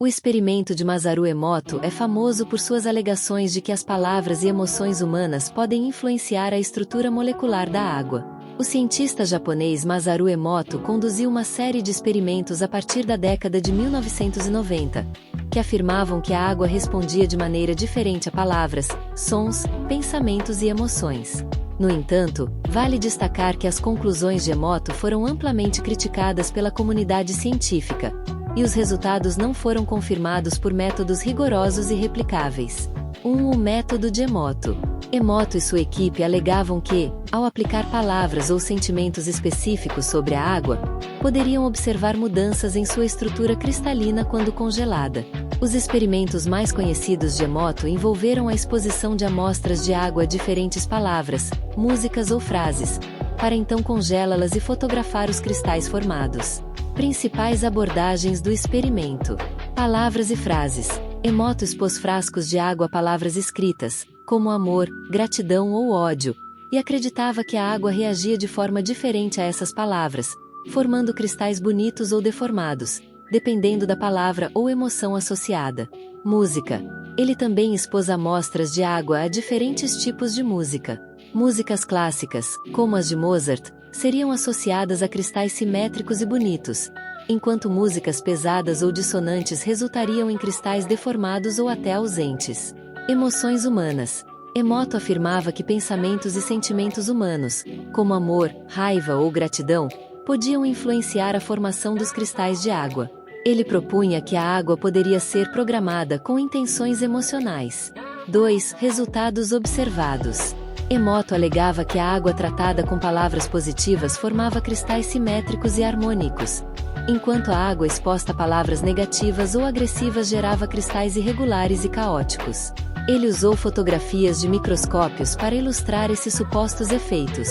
O experimento de Masaru Emoto é famoso por suas alegações de que as palavras e emoções humanas podem influenciar a estrutura molecular da água. O cientista japonês Masaru Emoto conduziu uma série de experimentos a partir da década de 1990, que afirmavam que a água respondia de maneira diferente a palavras, sons, pensamentos e emoções. No entanto, vale destacar que as conclusões de Emoto foram amplamente criticadas pela comunidade científica, e os resultados não foram confirmados por métodos rigorosos e replicáveis. O método de Emoto. Emoto e sua equipe alegavam que, ao aplicar palavras ou sentimentos específicos sobre a água, poderiam observar mudanças em sua estrutura cristalina quando congelada. Os experimentos mais conhecidos de Emoto envolveram a exposição de amostras de água a diferentes palavras, músicas ou frases, para então congelá-las e fotografar os cristais formados. Principais abordagens do experimento. Palavras e frases. Emoto expôs frascos de água a palavras escritas, como amor, gratidão ou ódio, e acreditava que a água reagia de forma diferente a essas palavras, formando cristais bonitos ou deformados, dependendo da palavra ou emoção associada. Música. Ele também expôs amostras de água a diferentes tipos de música. Músicas clássicas, como as de Mozart, seriam associadas a cristais simétricos e bonitos, enquanto músicas pesadas ou dissonantes resultariam em cristais deformados ou até ausentes. Emoções humanas. Emoto afirmava que pensamentos e sentimentos humanos, como amor, raiva ou gratidão, podiam influenciar a formação dos cristais de água. Ele propunha que a água poderia ser programada com intenções emocionais. 2. Resultados observados. Emoto alegava que a água tratada com palavras positivas formava cristais simétricos e harmônicos, enquanto a água exposta a palavras negativas ou agressivas gerava cristais irregulares e caóticos. Ele usou fotografias de microscópios para ilustrar esses supostos efeitos.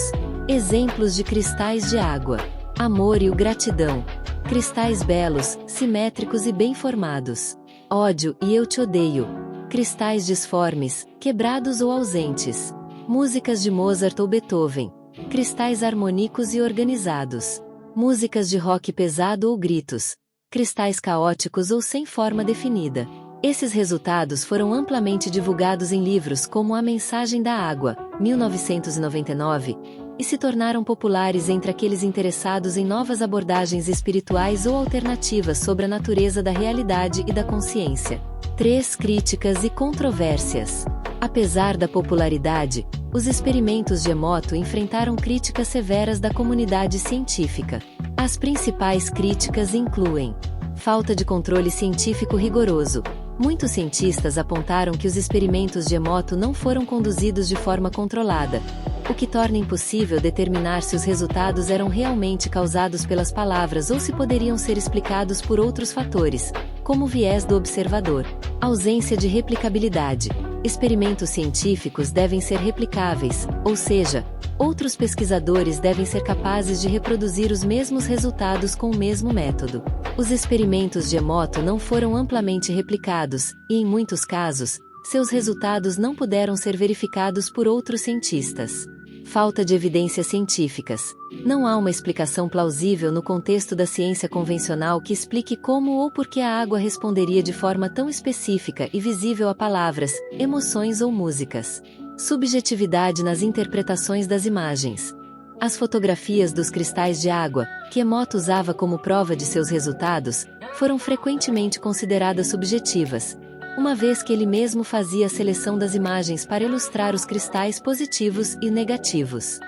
Exemplos de cristais de água. Amor e o gratidão. Cristais belos, simétricos e bem formados. Ódio e eu te odeio. Cristais disformes, quebrados ou ausentes. Músicas de Mozart ou Beethoven. Cristais harmônicos e organizados. Músicas de rock pesado ou gritos. Cristais caóticos ou sem forma definida. Esses resultados foram amplamente divulgados em livros como A Mensagem da Água, 1999, e se tornaram populares entre aqueles interessados em novas abordagens espirituais ou alternativas sobre a natureza da realidade e da consciência. 3. Críticas e controvérsias. Apesar da popularidade, os experimentos de Emoto enfrentaram críticas severas da comunidade científica. As principais críticas incluem: falta de controle científico rigoroso. Muitos cientistas apontaram que os experimentos de Emoto não foram conduzidos de forma controlada, o que torna impossível determinar se os resultados eram realmente causados pelas palavras ou se poderiam ser explicados por outros fatores, como o viés do observador. Ausência de replicabilidade. Experimentos científicos devem ser replicáveis, ou seja, outros pesquisadores devem ser capazes de reproduzir os mesmos resultados com o mesmo método. Os experimentos de Emoto não foram amplamente replicados, e em muitos casos, seus resultados não puderam ser verificados por outros cientistas. Falta de evidências científicas. Não há uma explicação plausível no contexto da ciência convencional que explique como ou por que a água responderia de forma tão específica e visível a palavras, emoções ou músicas. Subjetividade nas interpretações das imagens. As fotografias dos cristais de água, que Emoto usava como prova de seus resultados, foram frequentemente consideradas subjetivas, uma vez que ele mesmo fazia a seleção das imagens para ilustrar os cristais positivos e negativos.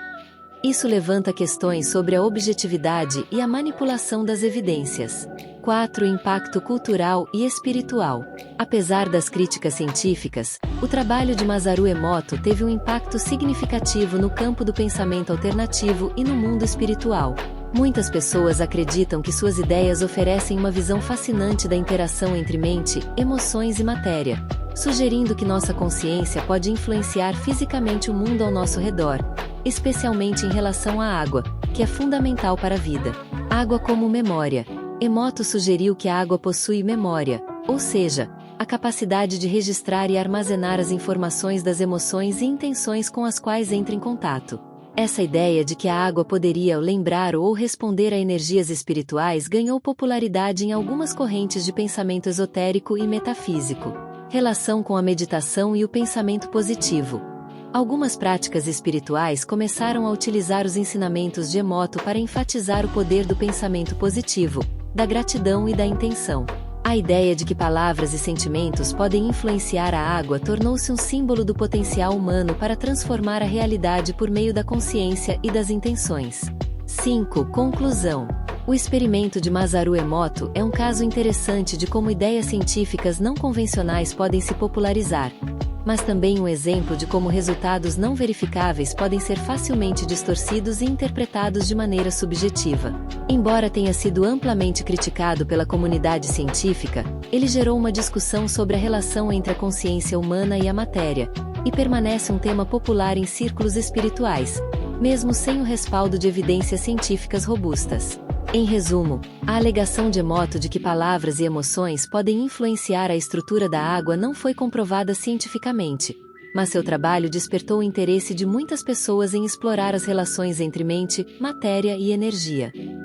Isso levanta questões sobre a objetividade e a manipulação das evidências. 4. Impacto cultural e espiritual. Apesar das críticas científicas, o trabalho de Masaru Emoto teve um impacto significativo no campo do pensamento alternativo e no mundo espiritual. Muitas pessoas acreditam que suas ideias oferecem uma visão fascinante da interação entre mente, emoções e matéria, sugerindo que nossa consciência pode influenciar fisicamente o mundo ao nosso redor, especialmente em relação à água, que é fundamental para a vida. Água como memória. Emoto sugeriu que a água possui memória, ou seja, a capacidade de registrar e armazenar as informações das emoções e intenções com as quais entra em contato. Essa ideia de que a água poderia lembrar ou responder a energias espirituais ganhou popularidade em algumas correntes de pensamento esotérico e metafísico. Relação com a meditação e o pensamento positivo. Algumas práticas espirituais começaram a utilizar os ensinamentos de Emoto para enfatizar o poder do pensamento positivo, da gratidão e da intenção. A ideia de que palavras e sentimentos podem influenciar a água tornou-se um símbolo do potencial humano para transformar a realidade por meio da consciência e das intenções. 5. Conclusão. O experimento de Masaru Emoto é um caso interessante de como ideias científicas não convencionais podem se popularizar, mas também um exemplo de como resultados não verificáveis podem ser facilmente distorcidos e interpretados de maneira subjetiva. Embora tenha sido amplamente criticado pela comunidade científica, ele gerou uma discussão sobre a relação entre a consciência humana e a matéria, e permanece um tema popular em círculos espirituais, mesmo sem o respaldo de evidências científicas robustas. Em resumo, a alegação de Emoto de que palavras e emoções podem influenciar a estrutura da água não foi comprovada cientificamente, mas seu trabalho despertou o interesse de muitas pessoas em explorar as relações entre mente, matéria e energia.